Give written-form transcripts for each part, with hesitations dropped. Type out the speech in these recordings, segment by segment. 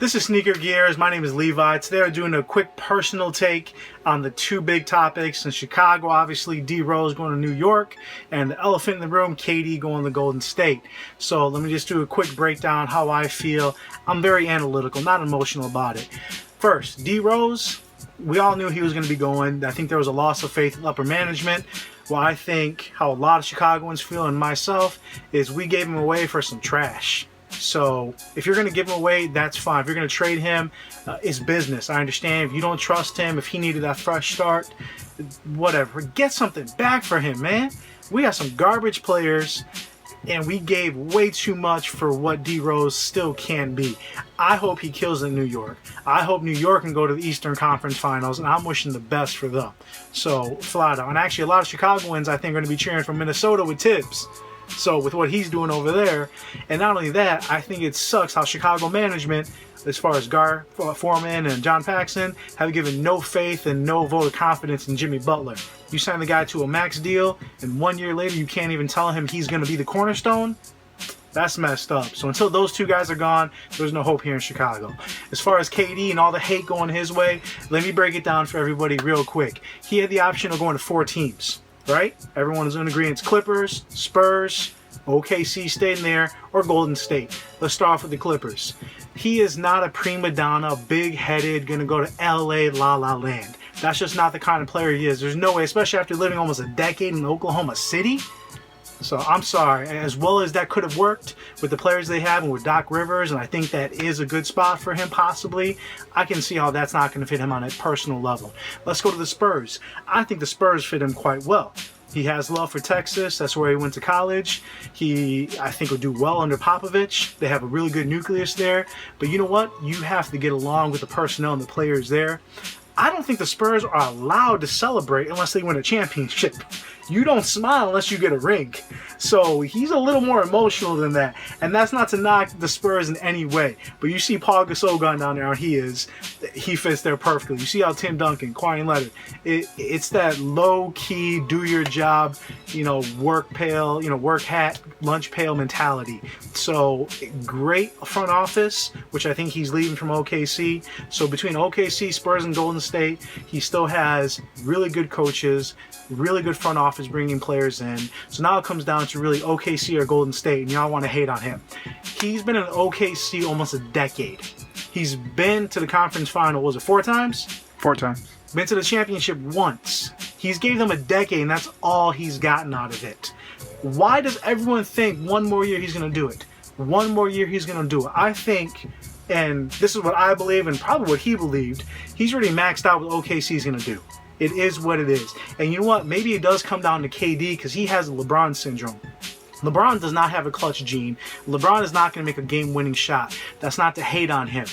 This is Sneaker Gearz. My name is Levi. Today we're doing a quick personal take on the two big topics in Chicago. Obviously, D Rose going to New York, and the elephant in the room, KD going to Golden State. So let me just do a quick breakdown how I feel. I'm very analytical, not emotional about it. First, D Rose, we all knew he was going to be going. I think there was a loss of faith in upper management. Well, I think how a lot of Chicagoans feel, and myself, is we gave him away for some trash. So if you're going to give him away, that's fine. If you're going to trade him, it's business. I understand if you don't trust him, if he needed that fresh start, whatever. Get something back for him, man. We got some garbage players, and we gave way too much for what D Rose still can be. I hope he kills in New York. I hope New York can go to the Eastern Conference Finals, and I'm wishing the best for them. So, flat out. And actually, a lot of Chicagoans, I think, are going to be cheering for Minnesota with Tibbs. So with what he's doing over there, and not only that, I think it sucks how Chicago management, as far as Gar Foreman and John Paxson, have given no faith and no vote of confidence in Jimmy Butler. You sign the guy to a max deal, and 1 year later you can't even tell him he's going to be the cornerstone? That's messed up. So until those two guys are gone, there's no hope here in Chicago. As far as KD and all the hate going his way, let me break it down for everybody real quick. He had the option of going to 4 teams. Right? Everyone is in agreement. Clippers, Spurs, OKC staying there, or Golden State. Let's start off with the Clippers. He is not a prima donna, big-headed, gonna go to LA, la la land. That's just not the kind of player he is. There's no way, especially after living almost a decade in Oklahoma City. So I'm sorry, as well as that could have worked with the players they have and with Doc Rivers, and I think that is a good spot for him possibly, I can see how that's not going to fit him on a personal level. Let's go to the Spurs. I think the Spurs fit him quite well. He has love for Texas. That's where he went to college. He, I think, will do well under Popovich. They have a really good nucleus there. But you know what? You have to get along with the personnel and the players there. I don't think the Spurs are allowed to celebrate unless they win a championship. You don't smile unless you get a ring. So he's a little more emotional than that. And that's not to knock the Spurs in any way. But you see Paul Gasol going down there, how he fits there perfectly. You see how Tim Duncan, Kawhi Leonard, it's that low-key, do your job, work pail, work hat, lunch pail mentality. So great front office, which I think he's leaving from OKC. So between OKC, Spurs, and Golden State, he still has really good coaches, really good front office bringing players in. So now it comes down to really OKC or Golden State, and y'all want to hate on him. He's been in OKC almost a decade. He's been to the conference final, was it 4 times? 4 times. Been to the championship once. He's gave them a decade, and that's all he's gotten out of it. Why does everyone think 1 more year he's going to do it? 1 more year he's going to do it. I think, and this is what I believe and probably what he believed, he's already maxed out what OKC's going to do. It is what it is. And you know what? Maybe it does come down to KD because he has LeBron syndrome. LeBron does not have a clutch gene. LeBron is not going to make a game-winning shot. That's not to hate on him.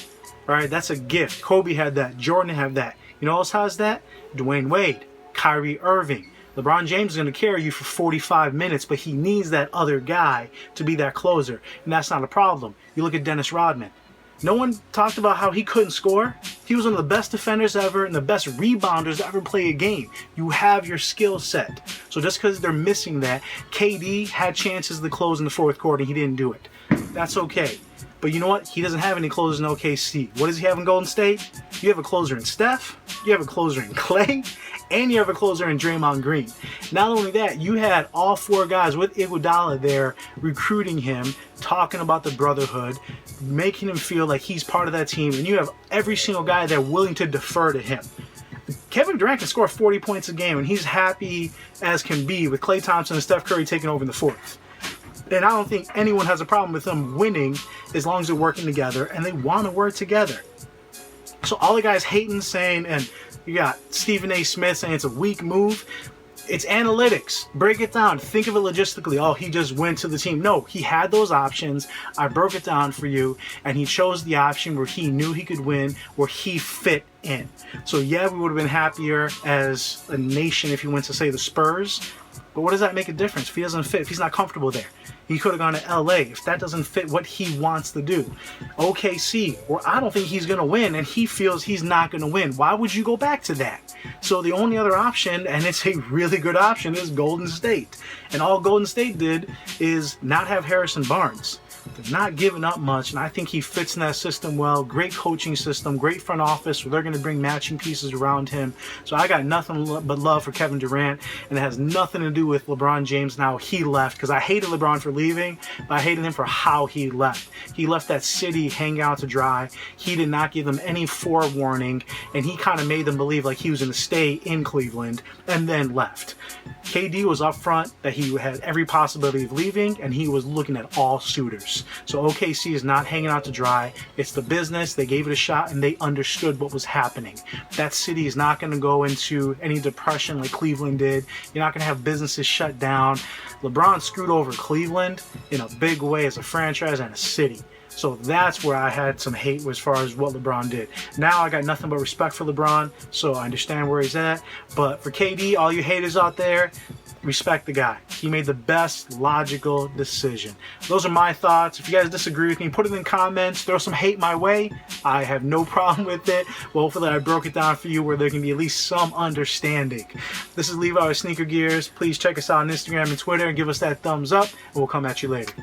All right? That's a gift. Kobe had that. Jordan had that. You know who else has that? Dwayne Wade. Kyrie Irving. LeBron James is going to carry you for 45 minutes, but he needs that other guy to be that closer. And that's not a problem. You look at Dennis Rodman. No one talked about how he couldn't score. He was one of the best defenders ever and the best rebounders to ever play a game. You have your skill set. So just because they're missing that, KD had chances to close in the 4th quarter. He didn't do it. That's okay. But you know what? He doesn't have any closers in OKC. What does he have in Golden State? You have a closer in Steph. You have a closer in Clay. And you have a closer in Draymond Green. Not only that, you had all 4 guys with Iguodala there recruiting him, talking about the brotherhood, making him feel like he's part of that team, and you have every single guy there willing to defer to him. Kevin Durant can score 40 points a game, and he's happy as can be with Klay Thompson and Steph Curry taking over in the 4th. And I don't think anyone has a problem with them winning as long as they're working together, and they want to work together. So all the guys hating, saying, and you got Stephen A. Smith saying it's a weak move. It's analytics. Break it down. Think of it logistically. Oh, he just went to the team. No, he had those options. I broke it down for you, and he chose the option where he knew he could win, where he fit in. So yeah, we would have been happier as a nation if he went to, say, the Spurs. But what does that make a difference if he doesn't fit, if he's not comfortable there? He could have gone to LA if that doesn't fit what he wants to do. OKC, where I don't think he's going to win, and he feels he's not going to win. Why would you go back to that? So the only other option, and it's a really good option, is Golden State. And all Golden State did is not have Harrison Barnes. They're not giving up much, and I think he fits in that system well. Great coaching system, great front office where they're going to bring matching pieces around him. So I got nothing but love for Kevin Durant, and it has nothing to do with LeBron James now he left, because I hated LeBron for leaving, but I hated him for how he left. He left that city hanging out to dry. He did not give them any forewarning, and he kind of made them believe like he was going to stay in Cleveland and then left. KD was upfront that he had every possibility of leaving, and he was looking at all suitors. So OKC is not hanging out to dry. It's the business. They gave it a shot, and they understood what was happening. That city is not going to go into any depression like Cleveland did. You're not going to have businesses shut down. LeBron screwed over Cleveland in a big way as a franchise and a city. So that's where I had some hate as far as what LeBron did. Now I got nothing but respect for LeBron, so I understand where he's at. But for KD, all you haters out there, respect the guy. He made the best logical decision. Those are my thoughts. If you guys disagree with me, put it in comments. Throw some hate my way. I have no problem with it. Well, hopefully I broke it down for you where there can be at least some understanding. This is Levi with Sneaker Gearz. Please check us out on Instagram and Twitter and give us that thumbs up, and we'll come at you later.